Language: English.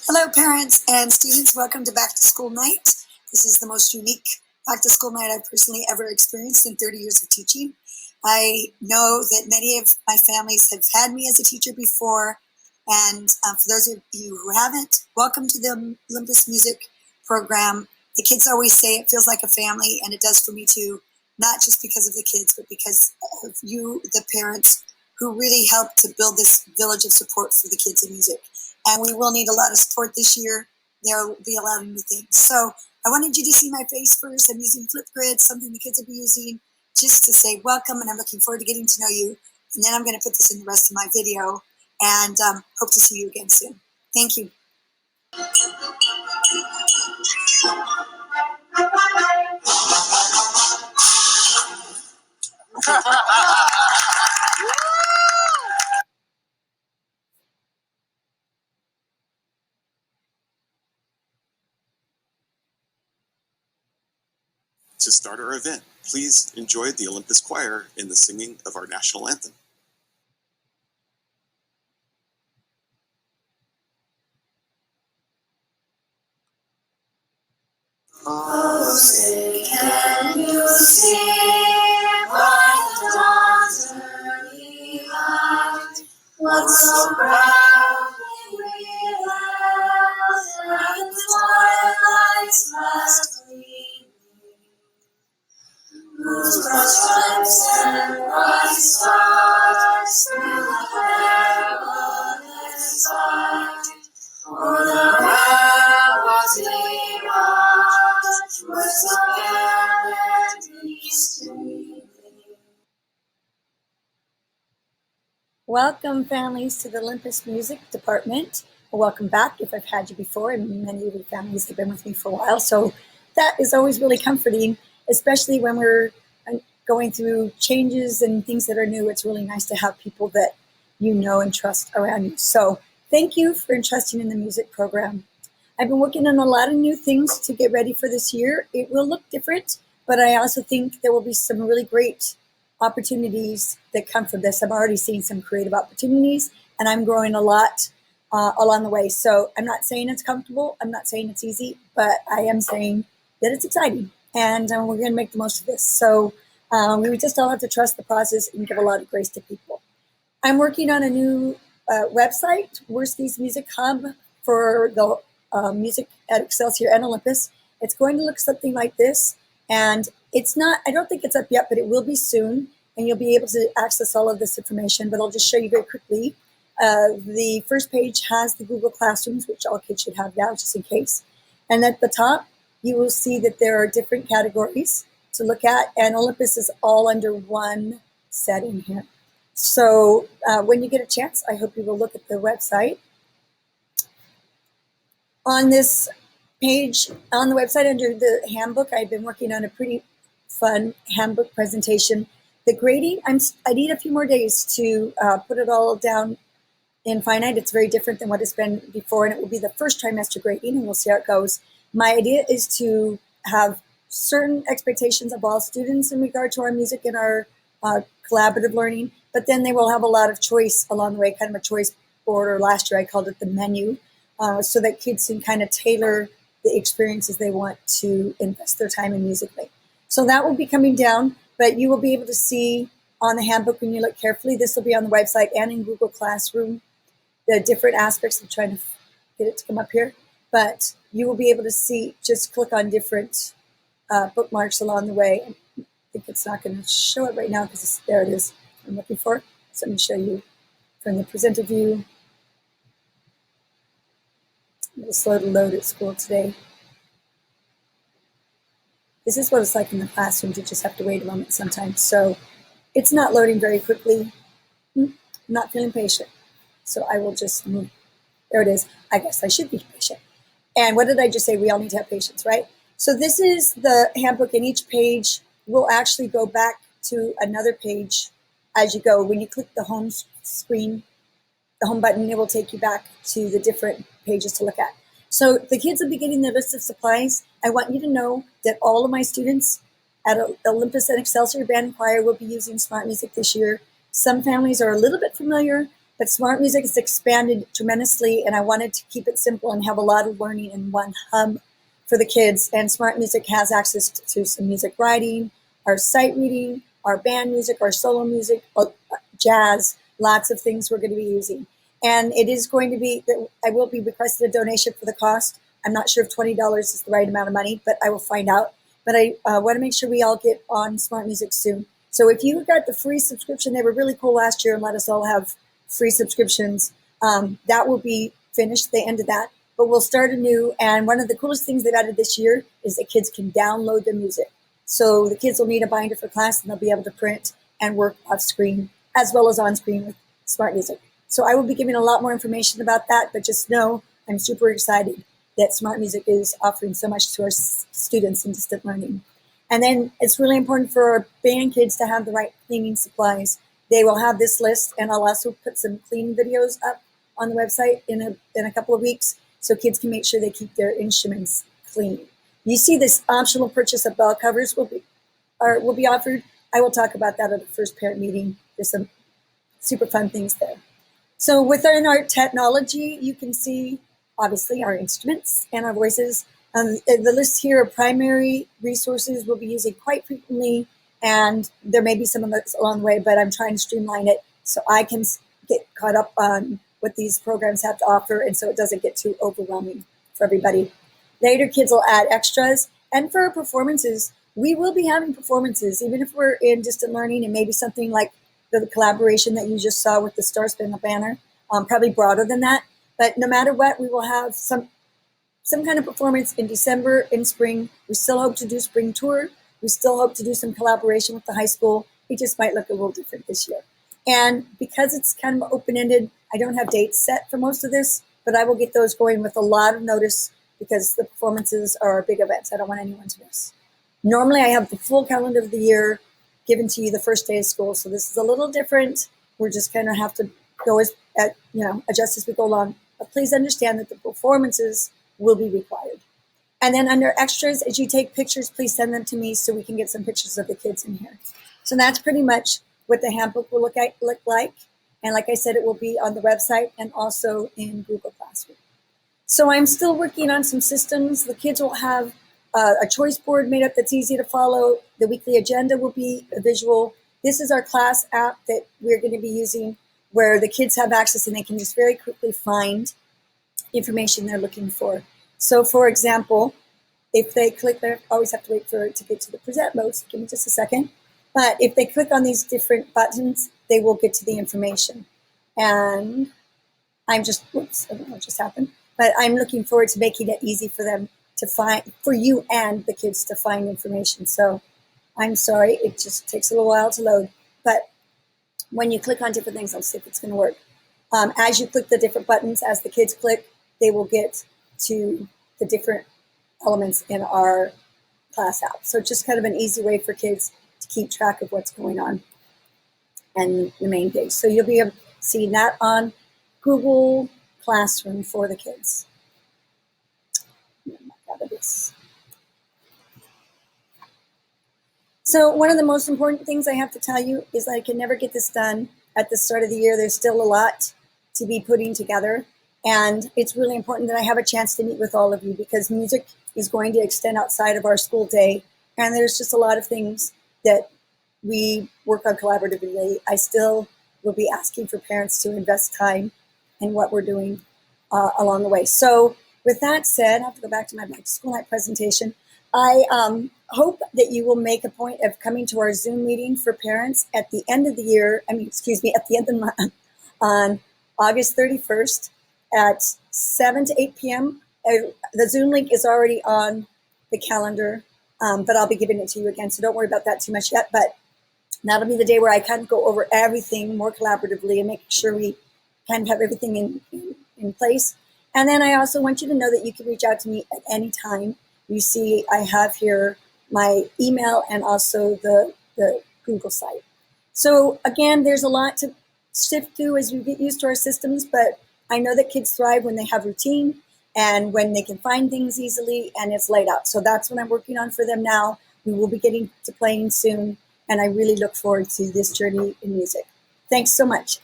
Hello parents and students, welcome to Back to School Night. This is the most unique Back to School Night I've personally ever experienced in 30 years of teaching. I know that many of my families have had me as a teacher before, and for those of you who haven't, welcome to the Olympus Music Program. The kids always say it feels like a family, and it does for me too, not just because of the kids, but because of you, the parents, who really helped to build this village of support for the kids in music. And we will need a lot of support this year. There will be a lot of new things. So I wanted you to see my face first. I'm using Flipgrid, something the kids will be using, just to say welcome, and I'm looking forward to getting to know you. And then I'm going to put this in the rest of my video, and hope to see you again soon. Thank you. To start our event, please enjoy the Olympus Choir in the singing of our national anthem. Oh, say, can you see by the dawn's early light what so proudly we led at the twilight's last gleaming, whose broad stripes and bright stars through the perilous fight o'er the ramparts we march were so gallantly streaming. Welcome, families, to the Olympus Music Department. Welcome back if I've had you before, and many of your families have been with me for a while. So that is always really comforting, especially when we're going through changes and things that are new. It's really nice to have people that you know and trust around you. So thank you for entrusting in the music program. I've been working on a lot of new things to get ready for this year. It will look different, but I also think there will be some really great opportunities that come from this. I'm already seeing some creative opportunities, and I'm growing a lot along the way. So I'm not saying it's comfortable. I'm not saying it's easy, but I am saying that it's exciting, and we're going to make the most of this. So we just all have to trust the process and give a lot of grace to people. I'm working on a new website, Wersky's Music Hub, for the music at Excelsior and Olympus. It's going to look something like this, and it's not, I don't think it's up yet, but it will be soon, and you'll be able to access all of this information, but I'll just show you very quickly. The first page has the Google Classrooms, which all kids should have now, just in case. And at the top, you will see that there are different categories to look at, and Olympus is all under one setting here. So when you get a chance, I hope you will look at the website. On this page on the website under the handbook, I've been working on a pretty fun handbook presentation. The grading, I need a few more days to put it all down in finite. It's very different than what it's been before, and it will be the first trimester grading, and we'll see how it goes. My idea is to have certain expectations of all students in regard to our music and our collaborative learning, but then they will have a lot of choice along the way, kind of a choice board, or last year I called it the menu, so that kids can kind of tailor the experiences they want to invest their time in musically. So that will be coming down, but you will be able to see on the handbook when you look carefully. This will be on the website and in Google Classroom, the different aspects. I'm trying to get it to come up here, but you will be able to see, just click on different bookmarks along the way. I think it's not going to show it right now because there it is I'm looking for. So let me show you from the presenter view. A little slow to load at school today. This is what it's like in the classroom. You just have to wait a moment sometimes. So it's not loading very quickly. I'm not feeling patient. So I will just move. There it is. I guess I should be patient. And what did I just say? We all need to have patience, right? So this is the handbook, and each page will actually go back to another page as you go. When you click the home screen, the home button, it will take you back to the different pages to look at. So the kids will be getting the list of supplies. I want you to know that all of my students at Olympus and Excelsior Band and Choir will be using smart music this year. Some families are a little bit familiar But Smart Music has expanded tremendously, and I wanted to keep it simple and have a lot of learning in one hub for the kids. And Smart Music has access to some music writing, our sight reading, our band music, our solo music, jazz, lots of things we're going to be using. And it is going to be, I will be requesting a donation for the cost. I'm not sure if $20 is the right amount of money, but I will find out. But I want to make sure we all get on Smart Music soon. So if you got the free subscription, they were really cool last year and let us all have free subscriptions. That will be finished, the end of that. But we'll start anew. And one of the coolest things they've added this year is that kids can download the music. So the kids will need a binder for class and they'll be able to print and work off screen as well as on screen with Smart Music. So I will be giving a lot more information about that, but just know I'm super excited that Smart Music is offering so much to our students in distant learning. And then it's really important for our band kids to have the right cleaning supplies. They will have this list, and I'll also put some cleaning videos up on the website in a couple of weeks so kids can make sure they keep their instruments clean. You see this optional purchase of bell covers will be offered. I will talk about that at the first parent meeting. There's some super fun things there. So within our technology, you can see obviously our instruments and our voices. The list here of primary resources we'll be using quite frequently, and there may be some of those along the way, but I'm trying to streamline it so I can get caught up on what these programs have to offer, and so it doesn't get too overwhelming for everybody. Later, kids will add extras, and for our performances, we will be having performances, even if we're in distant learning, and maybe something like the collaboration that you just saw with the Star Spangled Banner, probably broader than that. But no matter what, we will have some kind of performance in December, in spring. We still hope to do spring tour. We still hope to do some collaboration with the high school. It just might look a little different this year. And because it's kind of open-ended, I don't have dates set for most of this, but I will get those going with a lot of notice because the performances are big events. I don't want anyone to miss. Normally, I have the full calendar of the year given to you the first day of school, so this is a little different. We're just kind of have to go adjust as we go along. But please understand that the performances will be required. And then under extras, as you take pictures, please send them to me so we can get some pictures of the kids in here. So that's pretty much what the handbook will look like. And like I said, it will be on the website and also in Google Classroom. So I'm still working on some systems. The kids will have a choice board made up that's easy to follow. The weekly agenda will be a visual. This is our class app that we're going to be using where the kids have access and they can just very quickly find information they're looking for. So for example, if they click there, always have to wait for it to get to the present mode, so give me just a second. But if they click on these different buttons, they will get to the information. And I don't know what just happened, but I'm looking forward to making it easy for them to find, for you and the kids to find information. So I'm sorry, it just takes a little while to load. But when you click on different things, I'll see if it's going to work. As you click the different buttons, as the kids click, they will get to the different elements in our class app. So just kind of an easy way for kids to keep track of what's going on and the main page. So you'll be able to see that on Google Classroom for the kids. So one of the most important things I have to tell you is that I can never get this done at the start of the year. There's still a lot to be putting together. And it's really important that I have a chance to meet with all of you because music is going to extend outside of our school day. And there's just a lot of things that we work on collaboratively. I still will be asking for parents to invest time in what we're doing along the way. So with that said, I have to go back to my school night presentation. I hope that you will make a point of coming to our Zoom meeting for parents at the end of the year, at the end of the month on August 31st at 7 to 8 p.m. The Zoom link is already on the calendar, but I'll be giving it to you again, so don't worry about that too much yet. But that'll be the day where I kind of go over everything more collaboratively and make sure we kind of have everything in place. And then I also want you to know that you can reach out to me at any time. You see I have here my email and also the Google site. So again, there's a lot to sift through as we get used to our systems, but I know that kids thrive when they have routine and when they can find things easily and it's laid out. So that's what I'm working on for them now. We will be getting to playing soon, and I really look forward to this journey in music. Thanks so much.